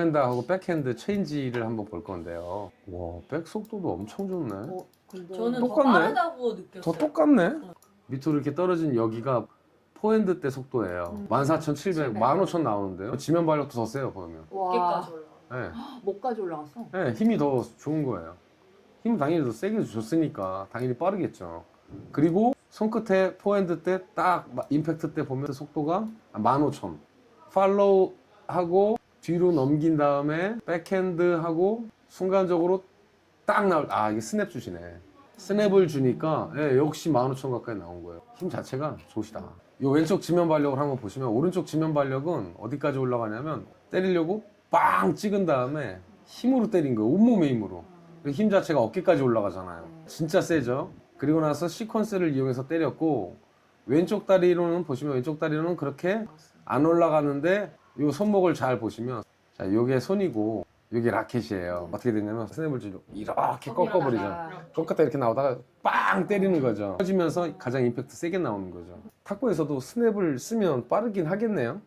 포핸드하고 백핸드 체인지를 한번 볼 건데요. 와, 백 속도도 엄청 좋네. 근데 저는 똑같네. 더 빠르다고 느꼈어요. 더 똑같네. 밑으로 이렇게 떨어진 여기가 포핸드 때 속도예요. 14,700, 15,000 나오는데요. 지면 발력도 더 세요, 보면. 어깨까지 와, 올라가. 네. 목까지 올라갔어. 네, 힘이 더 좋은 거예요. 힘 당연히 더 세게 줬으니까 당연히 빠르겠죠. 그리고 손끝에 포핸드 때 딱 임팩트 때 보면 속도가 15,000. 팔로우 하고 뒤로 넘긴 다음에 백핸드 하고 순간적으로 딱 나올, 아, 이게 스냅 주시네. 스냅을 주니까 예, 역시 15,000 가까이 나온 거예요. 힘 자체가 좋으시다. 이 왼쪽 지면 발력을 한번 보시면 오른쪽 지면 발력은 어디까지 올라가냐면 때리려고 빵 찍은 다음에 힘으로 때린 거예요. 온몸의 힘으로. 힘 자체가 어깨까지 올라가잖아요. 진짜 세죠. 그리고 나서 시퀀스를 이용해서 때렸고 왼쪽 다리로는 보시면 왼쪽 다리로는 그렇게 안 올라가는데 이 손목을 잘 보시면 자, 요게 손이고 요게 라켓이에요. 어떻게 되냐면 스냅을 주로 이렇게 꺾어버리죠. 꺾었다 이렇게 나오다가 빵 때리는 거죠. 터지면서 가장 임팩트 세게 나오는 거죠. 탁구에서도 스냅을 쓰면 빠르긴 하겠네요.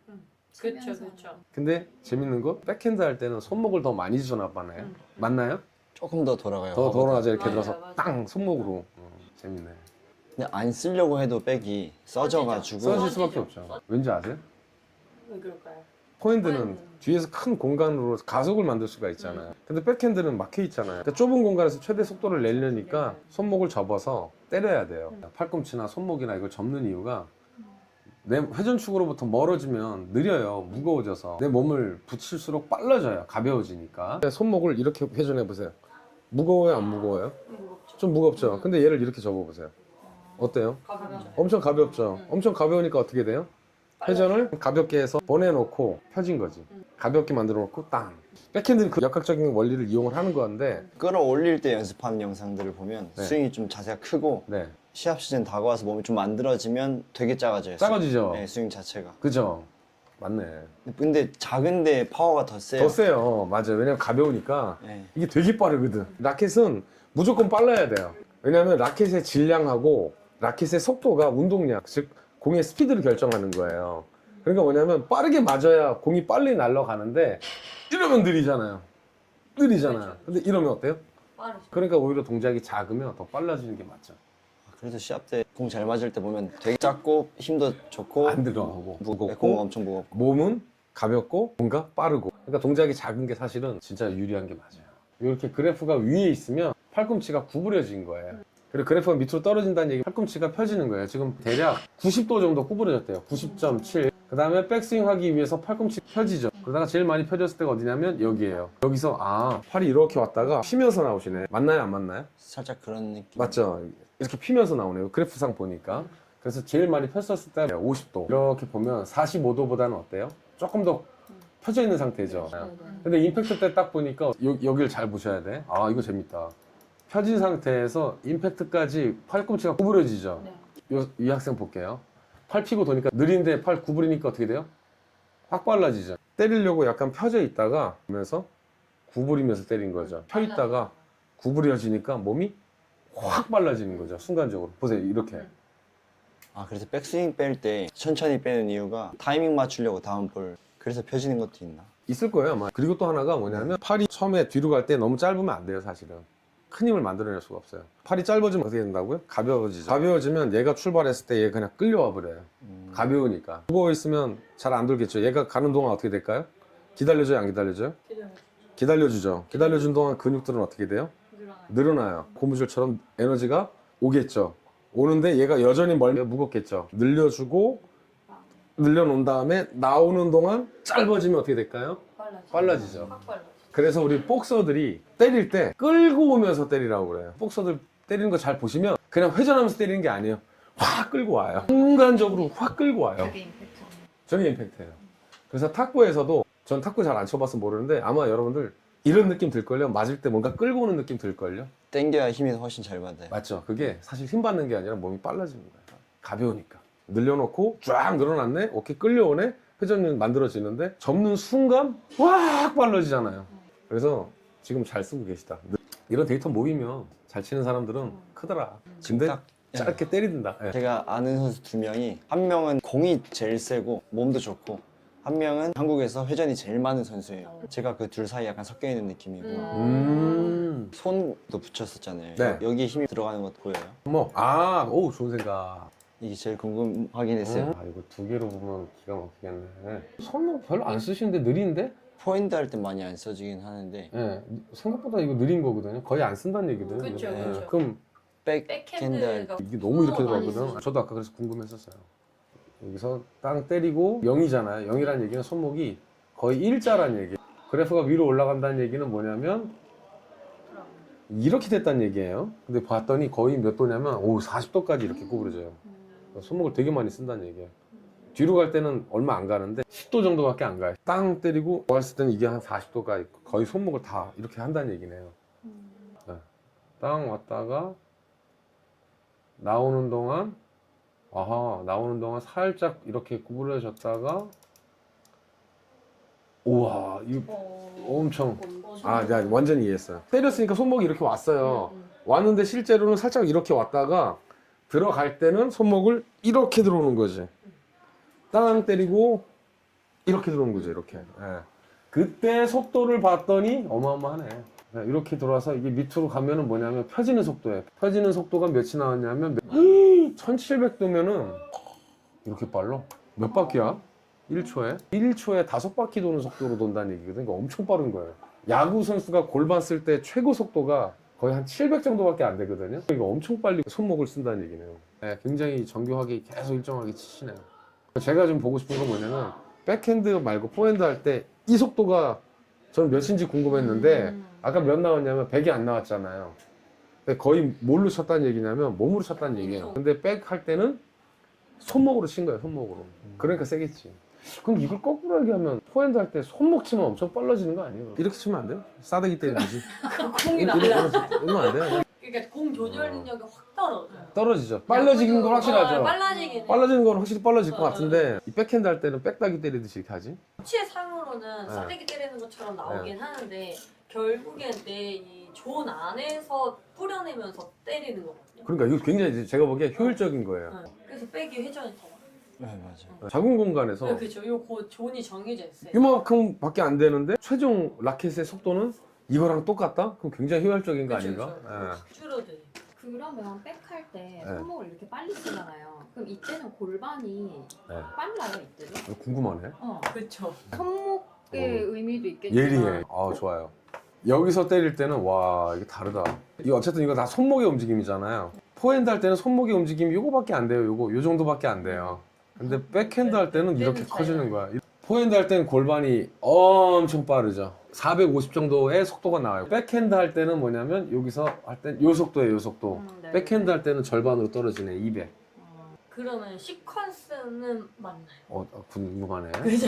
그렇죠, 그렇죠. 근데 재밌는 거 백핸드 할 때는 손목을 더 많이 주전하잖아요. 맞나요? 조금 더 돌아가요. 더 돌아가죠. 이렇게 맞아요, 들어서 맞아요. 땅 손목으로. 재밌네. 근데 안 쓰려고 해도 백이 써져가지고 써질 수밖에 없죠. 왠지 아세요? 왜 그럴까요? 포핸드는 포핸드는. 뒤에서 큰 공간으로 가속을 만들 수가 있잖아요. 근데 백핸드는 막혀 있잖아요. 그러니까 좁은 공간에서 최대 속도를 내려니까 손목을 접어서 때려야 돼요. 팔꿈치나 손목이나 이걸 접는 이유가 내 회전축으로부터 멀어지면 느려요. 무거워져서 내 몸을 붙일수록 빨라져요. 가벼워지니까. 손목을 이렇게 회전해 보세요. 무거워요, 안 무거워요? 무겁죠. 좀 무겁죠. 근데 얘를 이렇게 접어 보세요. 어때요? 가볍죠. 엄청 가볍죠. 엄청 가벼우니까 어떻게 돼요? 회전을 가볍게 해서 보내놓고 펴진 거지. 가볍게 만들어 놓고 땅. 백핸드는 그 역학적인 원리를 이용을 하는 건데 끌어올릴 때 연습하는 영상들을 보면 네. 스윙이 좀 자세가 크고 네, 시합 시즌 다가와서 몸이 좀 만들어지면 되게 작아져요. 작아지죠. 네, 스윙 자체가. 그죠? 맞네. 근데 작은데 파워가 더 세요. 더 세요. 맞아요. 왜냐면 가벼우니까 네. 이게 되게 빠르거든. 라켓은 무조건 빨라야 돼요. 왜냐하면 라켓의 질량하고 라켓의 속도가 운동량, 즉 공의 스피드를 결정하는 거예요. 그러니까 뭐냐면 빠르게 맞아야 공이 빨리 날아가는데 이러면 느리잖아요. 느리잖아요. 근데 이러면 어때요? 빠르죠. 그러니까 오히려 동작이 작으면 더 빨라지는 게 맞죠. 그래서 시합 때 공 잘 맞을 때 보면 되게 작고 힘도 좋고 안 들어가고 공 무겁고 엄청 무겁고. 몸은 가볍고 뭔가 빠르고. 그러니까 동작이 작은 게 사실은 진짜 유리한 게 맞아요. 이렇게 그래프가 위에 있으면 팔꿈치가 구부려진 거예요. 그리고 그래프가 밑으로 떨어진다는 얘기, 팔꿈치가 펴지는 거예요. 지금 대략 90도 정도 구부러졌대요. 90.7. 그 다음에 백스윙 하기 위해서 팔꿈치 펴지죠. 그러다가 제일 많이 펴졌을 때가 어디냐면 여기에요. 여기서 아, 팔이 이렇게 왔다가 피면서 나오시네. 맞나요? 안 맞나요? 살짝 그런 느낌. 맞죠? 이렇게 피면서 나오네요. 그래프상 보니까. 그래서 제일 많이 폈었을 때 50도. 이렇게 보면 45도보다는 어때요? 조금 더 펴져 있는 상태죠. 근데 임팩트 때 딱 보니까 여기를 잘 보셔야 돼. 아, 이거 재밌다. 펴진 상태에서 임팩트까지 팔꿈치가 구부러지죠. 네. 이 학생 볼게요. 팔 피고 도니까 느린데 팔 구부리니까 어떻게 돼요? 확 빨라지죠. 때리려고 약간 펴져 있다가 보면서 구부리면서 때린 거죠. 펴 있다가 구부려지니까 몸이 확 빨라지는 거죠. 순간적으로. 보세요. 이렇게. 아, 그래서 백스윙 뺄 때 천천히 빼는 이유가 타이밍 맞추려고 다음 볼. 그래서 펴지는 것도 있나? 있을 거예요, 아마. 그리고 또 하나가 뭐냐면 팔이 처음에 뒤로 갈 때 너무 짧으면 안 돼요, 사실은. 큰 힘을 만들어낼 수가 없어요. 팔이 짧아지면 어떻게 된다고요? 가벼워지죠. 가벼워지면 얘가 출발했을 때 얘가 그냥 끌려와 버려요. 가벼우니까. 무거워 있으면 잘 안 돌겠죠. 얘가 가는 동안 어떻게 될까요? 기다려줘요, 안 기다려줘요? 기다려주죠. 기다려준 동안 근육들은 어떻게 돼요? 늘어나요. 고무줄처럼 에너지가 오겠죠. 오는데 얘가 여전히 무겁겠죠. 늘려주고 늘려놓은 다음에 나오는 동안 짧아지면 어떻게 될까요? 빨라지죠. 확 빨라져. 그래서 우리 복서들이 때릴 때 끌고 오면서 때리라고 그래요. 복서들 때리는 거 잘 보시면 그냥 회전하면서 때리는 게 아니에요. 확 끌고 와요. 순간적으로 확 끌고 와요. 되게 임팩트. 저게 임팩트예요. 그래서 탁구에서도 전 탁구 잘 안 쳐봐서 모르는데 아마 여러분들 이런 느낌 들걸요. 맞을 때 뭔가 끌고 오는 느낌 들걸요. 당겨야 힘이 훨씬 잘 받아요. 맞죠? 그게 사실 힘 받는 게 아니라 몸이 빨라지는 거예요. 가벼우니까. 늘려놓고 쫙 늘어났네? 오케이, 끌려오네? 회전이 만들어지는데 접는 순간 확 빨라지잖아요. 그래서 지금 잘 쓰고 계시다. 이런 데이터 모이면 잘 치는 사람들은 크더라. 근데 딱, 짧게 때린다. 예. 제가 아는 선수 두 명이 한 명은 공이 제일 세고 몸도 좋고 한 명은 한국에서 회전이 제일 많은 선수예요. 제가 그 둘 사이 약간 섞여 있는 느낌이고 손도 붙였었잖아요. 네. 여기에 힘이 들어가는 것도 보여요. 손목. 오, 좋은 생각. 이게 제일 궁금하긴 했어요. 아, 이거 두 개로 보면 기가 막히겠네. 손목 별로 안 쓰시는데 느린데? 포핸드 할 때 많이 안 써지긴 하는데 예, 생각보다 이거 느린 거거든요. 거의 안 쓴다는 얘기거든요. 그쵸, 예, 그쵸. 그럼 백핸드 할 때 백핸드가 이게 너무 이렇게 손목 많이 들어가거든. 쓰죠. 저도 아까 그래서 궁금했었어요. 여기서 땅 때리고 0이잖아요. 0이라는 얘기는 손목이 거의 일자라는 얘기예요. 그래프가 위로 올라간다는 얘기는 뭐냐면 이렇게 됐다는 얘기예요. 근데 봤더니 거의 몇 도냐면 40도까지 이렇게 구부러져요. 손목을 되게 많이 쓴다는 얘기예요. 뒤로 갈 때는 얼마 안 가는데 10도 정도밖에 안 가요. 땅 때리고 왔을 때는 이게 한 40도가 있고 거의 손목을 다 이렇게 한다는 얘기네요. 네. 땅 왔다가 나오는 동안 살짝 이렇게 구부러졌다가 우와 이거 엄청 내가 완전히 이해했어요. 때렸으니까 손목이 이렇게 왔어요. 왔는데 실제로는 살짝 이렇게 왔다가 들어갈 때는 손목을 이렇게 들어오는 거지. 땅 때리고 이렇게 들어오는 거죠. 이렇게. 예. 그때 속도를 봤더니 어마어마하네. 예, 이렇게 들어와서 이게 밑으로 가면은 뭐냐면 펴지는 속도예요. 펴지는 속도가 몇이 나왔냐면 1700도면은 이렇게 빨라. 몇 바퀴야? 1초에? 1초에 5바퀴 도는 속도로 돈다는 얘기거든. 그러니까 엄청 빠른 거예요. 야구 선수가 골반 쓸 때 최고 속도가 거의 한 700 정도밖에 안 되거든요. 이거 엄청 빨리 손목을 쓴다는 얘기네요. 네, 굉장히 정교하게 계속 일정하게 치시네요. 제가 좀 보고 싶은 건 뭐냐면 백핸드 말고 포핸드 할 때 이 속도가 저는 몇인지 궁금했는데 아까 몇 나왔냐면 100이 안 나왔잖아요. 근데 거의 뭘로 쳤다는 얘기냐면 몸으로 쳤다는 얘기예요. 근데 백 할 때는 손목으로 친 거예요. 손목으로. 그러니까 세겠지. 그럼 이걸 거꾸로 얘기하면 포핸드 할 때 손목 치면 엄청 빨라지는 거 아니에요? 이렇게 치면 안 돼요? 싸대기 때리듯이. 공이 날라. 이러면 안 돼요. 그러니까 공 조절 능력이 확 떨어져요. 떨어지죠. 빨라지는 건 확실하죠. 빨라지긴 해. 빨라지는 건 확실히 빨라질 것 같은데 이 백핸드 할 때는 백다기 때리듯이 이렇게 하지? 수치의 상으로는 네. 싸대기 때리는 것처럼 나오긴 하는데 결국엔 내 이 존 안에서 뿌려내면서 때리는 거거든요. 그러니까 이거 굉장히 이제 제가 보기에 효율적인 거예요. 네. 그래서 백이 회전이 더 많아요. 네, 맞아요. 작은 공간에서 네, 그렇죠. 요거 존이 정해져 있어요. 이만큼밖에 안 되는데 최종 라켓의 속도는 이거랑 똑같다? 그럼 굉장히 효율적인 거 그쵸, 아닌가? 그쵸. 예. 줄어들. 그러면 백할 때 네. 손목을 이렇게 빨리 쓰잖아요. 그럼 이때는 골반이 네. 빨라요, 이때는? 이거 궁금하네. 그렇죠. 손목의 의미도 있겠지만 예리해. 좋아요. 여기서 때릴 때는 와 이게 다르다. 이거 어쨌든 이거 다 손목의 움직임이잖아요. 포핸드 할 때는 손목의 움직임이 요거밖에 안 돼요. 요 정도밖에 안 돼요. 근데 백핸드 할 때는 이렇게 때는 커지는 거야. 포핸드 할 때는 골반이 엄청 빠르죠. 450 정도의 속도가 나와요. 백핸드 할 때는 뭐냐면 여기서 할 땐 요 속도예요, 요 속도. 네. 백핸드 할 때는 절반으로 떨어지네, 200. 그러면 시퀀스는 맞나요? 궁금하네. 그죠?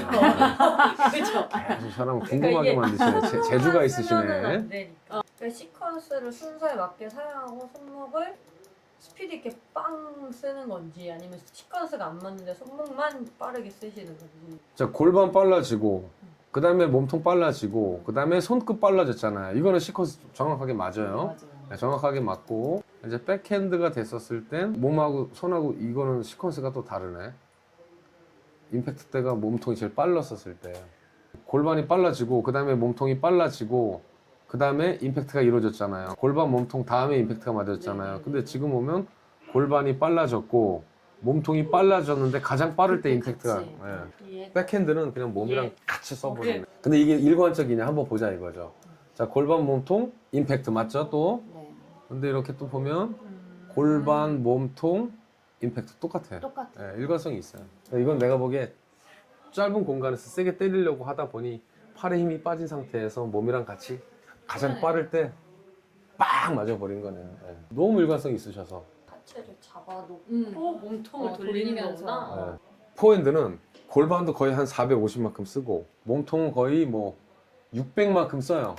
그죠? 계속 사람 궁금하게 만드시네. 재주가 있으시네. 그러니까 시퀀스를 순서에 맞게 사용하고 손목을 스피드 있게 빵 쓰는 건지 아니면 시퀀스가 안 맞는데 손목만 빠르게 쓰시는 건지. 자, 골반 빨라지고, 그 다음에 몸통 빨라지고, 그 다음에 손끝 빨라졌잖아요. 이거는 시퀀스 정확하게 맞아요. 네, 정확하게 맞고, 이제 백핸드가 됐었을 땐 몸하고 손하고 이거는 시퀀스가 또 다르네. 임팩트 때가 몸통이 제일 빨랐었을 때. 골반이 빨라지고, 그 다음에 몸통이 빨라지고, 그 다음에 임팩트가 이루어졌잖아요. 골반, 몸통 다음에 임팩트가 맞았잖아요. 네. 근데 지금 오면 골반이 빨라졌고, 몸통이 빨라졌는데 가장 빠를 때 임팩트가. 같이. 예. 백핸드는 그냥 몸이랑 예. 같이 써버리네. 근데 이게 일관적이냐 한번 보자 이거죠. 자, 골반, 몸통, 임팩트 맞죠? 또. 네. 근데 이렇게 또 보면 골반, 몸통, 임팩트 똑같아. 똑같아요. 예, 일관성이 있어요. 이건 내가 보기에 짧은 공간에서 세게 때리려고 하다 보니 팔에 힘이 빠진 상태에서 몸이랑 같이 가장 네. 빠를 때 빡 맞아버린 거네요. 예. 너무 일관성이 있으셔서. 하체를 잡아놓고 음. 몸통을 돌리는 돌리면서. 거구나. 예. 포핸드는 골반도 거의 한 450만큼 쓰고 몸통은 거의 뭐 600만큼 써요.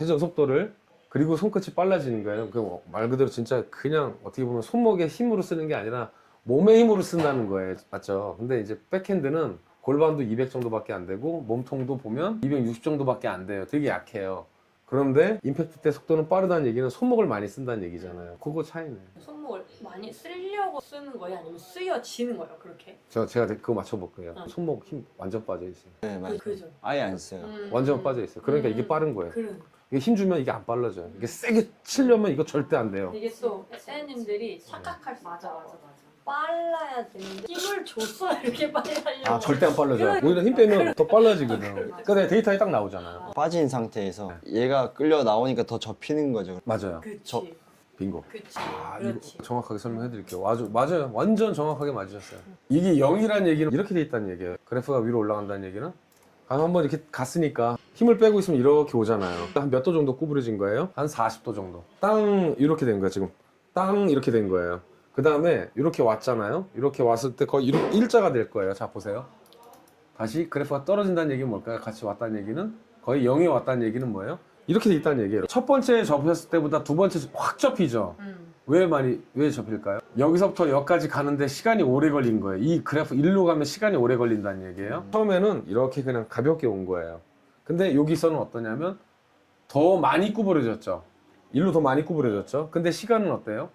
회전 속도를. 그리고 손끝이 빨라지는 거예요. 그 말 그대로 진짜 그냥 어떻게 보면 손목의 힘으로 쓰는 게 아니라 몸의 힘으로 쓴다는 거예요. 맞죠? 근데 이제 백핸드는 골반도 200 정도밖에 안 되고 몸통도 보면 260 정도밖에 안 돼요. 되게 약해요. 그런데 임팩트 때 속도는 빠르다는 얘기는 손목을 많이 쓴다는 얘기잖아요. 그거 차이네. 손목을 많이 쓰려고 쓰는 거예요? 아니면 쓰여지는 거예요? 그렇게? 제가 그거 맞춰볼 거예요. 응. 손목 힘 완전 빠져 있어요. 네, 맞아요. 그죠. 아예 안 써요. 완전 빠져 있어요. 그러니까 이게 빠른 거예요. 그래. 이게 힘 주면 이게 안 빨라져요. 이게 세게 치려면 이거 절대 안 돼요. 이게 또 쌤님들이 착각할 수 맞아 있어요. 맞아 맞아. 빨라야 되는데 힘을 줬어 이렇게 빨리 하려고. 아 절대 안 빨라져요. 오히려 힘 빼면 더 빨라지거든. 그러니까 데이터에 딱 나오잖아요. 빠진 상태에서 얘가 끌려 나오니까 더 접히는 거죠. 맞아요. 그치. 빙고. 그치. 아, 그렇지. 이거 정확하게 설명해 드릴게요. 맞아요. 완전 정확하게 맞으셨어요. 이게 0이라는 얘기는 이렇게 돼 있다는 얘기예요. 그래프가 위로 올라간다는 얘기는 한번 이렇게 갔으니까 힘을 빼고 있으면 이렇게 오잖아요. 한 몇 도 정도 구부러진 거예요? 한 40도 정도. 땅 이렇게 된 거예요, 지금. 땅 이렇게 된 거예요. 그 다음에 이렇게 왔잖아요. 이렇게 왔을 때 거의 일자가 될 거예요. 자, 보세요. 다시 그래프가 떨어진다는 얘기는 뭘까요? 같이 왔다는 얘기는 거의 0에 왔다는 얘기는 뭐예요? 이렇게 돼 있다는 얘기예요. 첫 번째 접혔을 때보다 두 번째 확 접히죠. 왜 접힐까요? 여기서부터 여기까지 가는데 시간이 오래 걸린 거예요. 이 그래프 일로 가면 시간이 오래 걸린다는 얘기예요. 처음에는 이렇게 그냥 가볍게 온 거예요. 근데 여기서는 어떠냐면 더 많이 구부러졌죠. 일로 더 많이 구부러졌죠. 근데 시간은 어때요?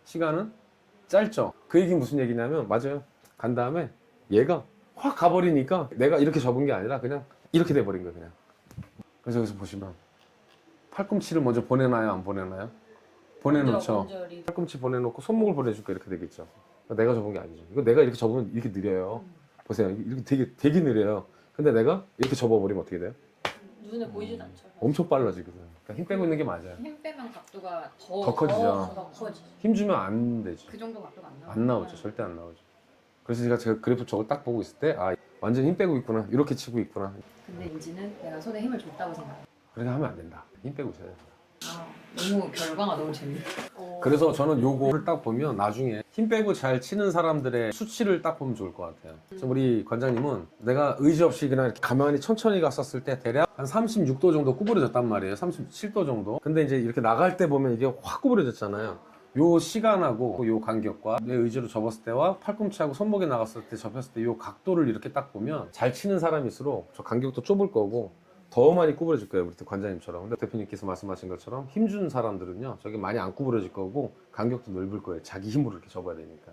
시간은 짧죠. 그 얘기는 무슨 얘기냐면 맞아요. 간 다음에 얘가 확 가버리니까 내가 이렇게 접은 게 아니라 그냥 이렇게 돼버린 거예요. 그냥. 그래서 여기서 보시면 팔꿈치를 먼저 보내나요? 안 보내나요? 보내놓죠. 팔꿈치 보내놓고 손목을 보내줄까 이렇게 되겠죠. 그러니까 내가 접은 게 아니죠. 이거 내가 이렇게 접으면 이렇게 느려요. 보세요. 이렇게 되게 느려요. 근데 내가 이렇게 접어버리면 어떻게 돼요? 눈에 보이지도 않죠. 엄청 빨라지거든. 그러니까 힘 빼고 있는 게 맞아요. 힘 빼면 각도가 더 커지죠. 더 커지. 힘 주면 안 되죠. 그 정도 각도가 안 나와. 안 나오죠. 절대 안 나오죠. 그래서 제가 그래프 저걸 딱 보고 있을 때 완전 힘 빼고 있구나. 이렇게 치고 있구나. 근데 인지는 내가 손에 힘을 줬다고 생각해. 그렇게 하면 안 된다. 힘 빼고 있어야 된다. 아, 너무 결과가 너무 재밌다. 그래서 저는 요거를 딱 보면 나중에 힘 빼고 잘 치는 사람들의 수치를 딱 보면 좋을 것 같아요. 그래서 우리 관장님은 내가 의지 없이 그냥 이렇게 가만히 천천히 갔었을 때 대략 한 36도 정도 구부러졌단 말이에요. 37도 정도. 근데 이제 이렇게 나갈 때 보면 이게 확 구부러졌잖아요. 요 시간하고 요 간격과 내 의지로 접었을 때와 팔꿈치하고 손목에 나갔을 때 접혔을 때 요 각도를 이렇게 딱 보면 잘 치는 사람일수록 저 간격도 좁을 거고 더 많이 구부러질 거예요. 우리 관장님처럼. 근데 대표님께서 말씀하신 것처럼 힘 주는 사람들은요. 저게 많이 안 구부러질 거고 간격도 넓을 거예요. 자기 힘으로 이렇게 접어야 되니까.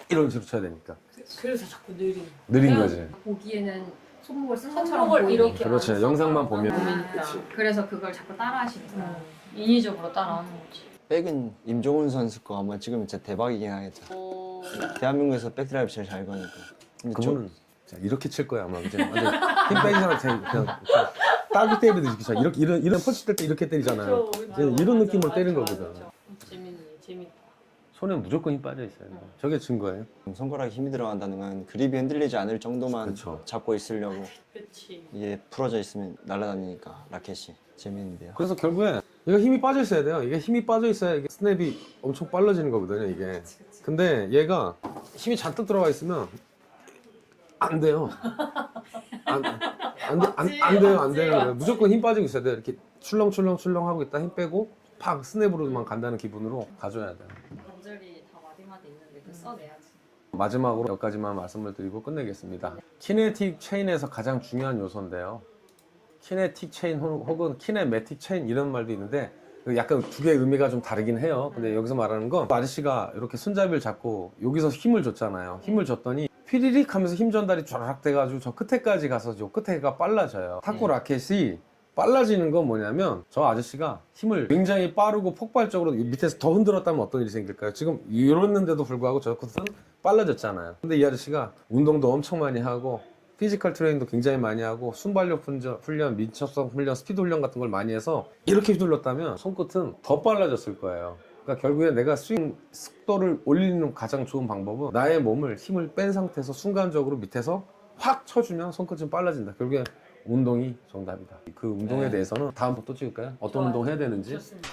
이런 식으로 쳐야 되니까. 그래서 자꾸 느린. 느린 거지. 보기에는 손목을 쓴 것처럼 손목을 보이니까. 이렇게 그렇죠. 안 영상만 써서 보면. 보이니까. 그래서 그걸 자꾸 따라하시니까. 인위적으로 따라하는 거지. 백은 임종훈 선수 거 한번 찍으면 진짜 대박이긴 하겠죠. 대한민국에서 백드라이브 제일 잘 거니까. 근데 그분은 진짜 이렇게 칠 거야 아마. 이제 완전 힘 빼기 전에 그냥 따기 때리듯이 이런 펀치 때 이렇게 때리잖아요. 이런 느낌으로 때린 거거든. 재밌다. 손에 무조건 힘 빠져 있어요. 저게 증거예요. 손가락에 힘이 들어간다는 건 그립이 흔들리지 않을 정도만 그쵸. 잡고 있으려고. 그치. 이게 풀어져 있으면 날아다니니까 라켓이 재밌는데요. 그래서 결국에 얘가 힘이 빠져 있어야 돼요. 이게 힘이 빠져 있어야 이게 스냅이 엄청 빨라지는 거거든요. 이게. 근데 얘가 힘이 잔뜩 들어가 있으면 안 돼요. 안 돼요. 무조건 힘 빠지고 있어야 돼요. 이렇게 출렁출렁 하고 있다 힘 빼고 팍 스냅으로만 간다는 기분으로 가져야 돼요. 관절이 다 마디마디 있는데 그 써내야지. 마지막으로 여기까지만 말씀을 드리고 끝내겠습니다. 키네틱 체인에서 가장 중요한 요소인데요. 키네틱 체인 혹은 키네매틱 체인 이런 말도 있는데 약간 두 개의 의미가 좀 다르긴 해요. 근데 여기서 말하는 건 아저씨가 이렇게 손잡이를 잡고 여기서 힘을 줬잖아요. 힘을 줬더니 휘리릭 하면서 힘 전달이 쫙 돼가지고 저 끝에까지 가서 저 끝에가 빨라져요. 탁구 라켓이 빨라지는 건 뭐냐면 저 아저씨가 힘을 굉장히 빠르고 폭발적으로 밑에서 더 흔들었다면 어떤 일이 생길까요? 지금 이랬는데도 불구하고 저 끝은 빨라졌잖아요. 근데 이 아저씨가 운동도 엄청 많이 하고 피지컬 트레이닝도 굉장히 많이 하고 순발력 훈련, 민첩성 훈련, 스피드 훈련 같은 걸 많이 해서 이렇게 휘둘렀다면 손끝은 더 빨라졌을 거예요. 그러니까 결국에 내가 스윙 속도를 올리는 가장 좋은 방법은 나의 몸을 힘을 뺀 상태에서 순간적으로 밑에서 확 쳐주면 손끝은 빨라진다. 결국에 운동이 정답이다. 그 운동에 대해서는 다음부터 또 찍을까요? 어떤 좋아요. 운동 해야 되는지. 좋습니다.